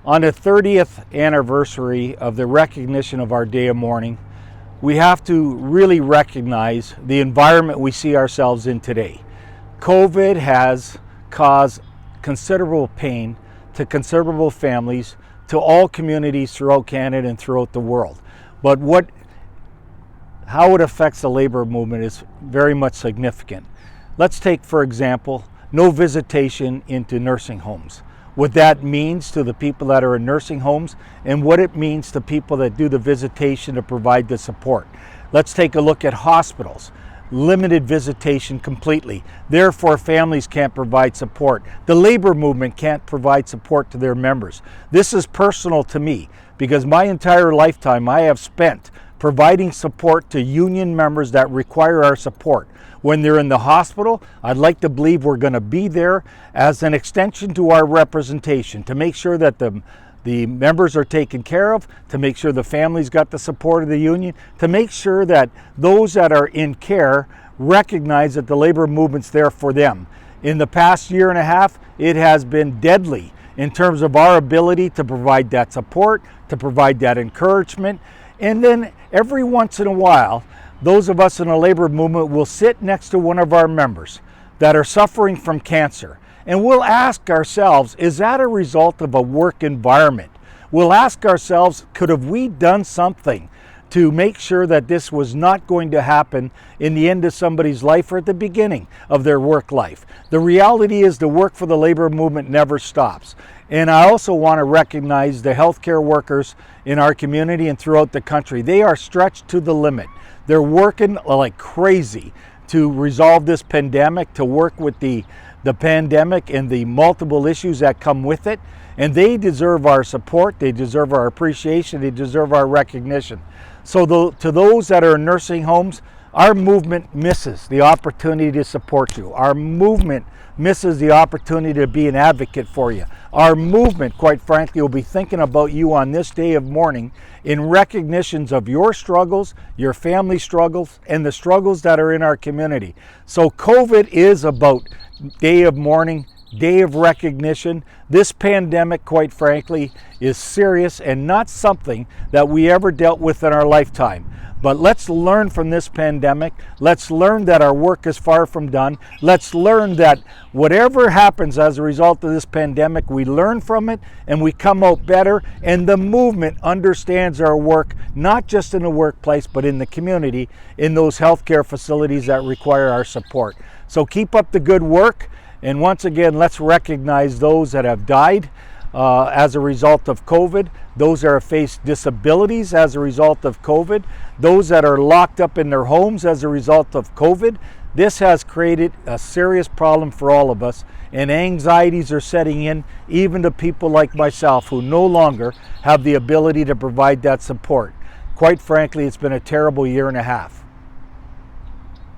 On the 30th anniversary of the recognition of our Day of Mourning, we have to really recognize the environment we see ourselves in today. COVID has caused considerable pain to considerable families, to all communities throughout Canada and throughout the world. But how it affects the labor movement is very much significant. Let's take, for example, no visitation into nursing homes. What that means to the people that are in nursing homes and what it means to people that do the visitation to provide the support. Let's take a look at hospitals. Limited visitation completely. Therefore, families can't provide support. The labor movement can't provide support to their members. This is personal to me because my entire lifetime I have spent providing support to union members that require our support. When they're in the hospital, I'd like to believe we're going to be there as an extension to our representation to make sure that the members are taken care of, to make sure the families got the support of the union, to make sure that those that are in care recognize that the labor movement's there for them. In the past year and a half, it has been deadly in terms of our ability to provide that support, to provide that encouragement. And then every once in a while, those of us in the labor movement will sit next to one of our members that are suffering from cancer. And we'll ask ourselves, is that a result of a work environment? We'll ask ourselves, could have we done something to make sure that this was not going to happen in the end of somebody's life or at the beginning of their work life? The reality is the work for the labor movement never stops. And I also want to recognize the healthcare workers in our community and throughout the country. They are stretched to the limit. They're working like crazy to resolve this pandemic, to work with the pandemic and the multiple issues that come with it. And they deserve our support, they deserve our appreciation, they deserve our recognition. So to those that are in nursing homes, our movement misses the opportunity to support you. Our movement misses the opportunity to be an advocate for you. Our movement, quite frankly, will be thinking about you on this day of mourning in recognitions of your struggles, your family struggles, and the struggles that are in our community. So COVID is about day of mourning, day of recognition. This pandemic, quite frankly, is serious and not something that we ever dealt with in our lifetime. But let's learn from this pandemic. Let's learn that our work is far from done. Let's learn that whatever happens as a result of this pandemic, we learn from it and we come out better. And the movement understands our work, not just in the workplace, but in the community, in those healthcare facilities that require our support. So keep up the good work. And once again, let's recognize those that have died as a result of COVID, those that have faced disabilities as a result of COVID, those that are locked up in their homes as a result of COVID. This has created a serious problem for all of us, and anxieties are setting in even to people like myself who no longer have the ability to provide that support. Quite frankly, it's been a terrible year and a half.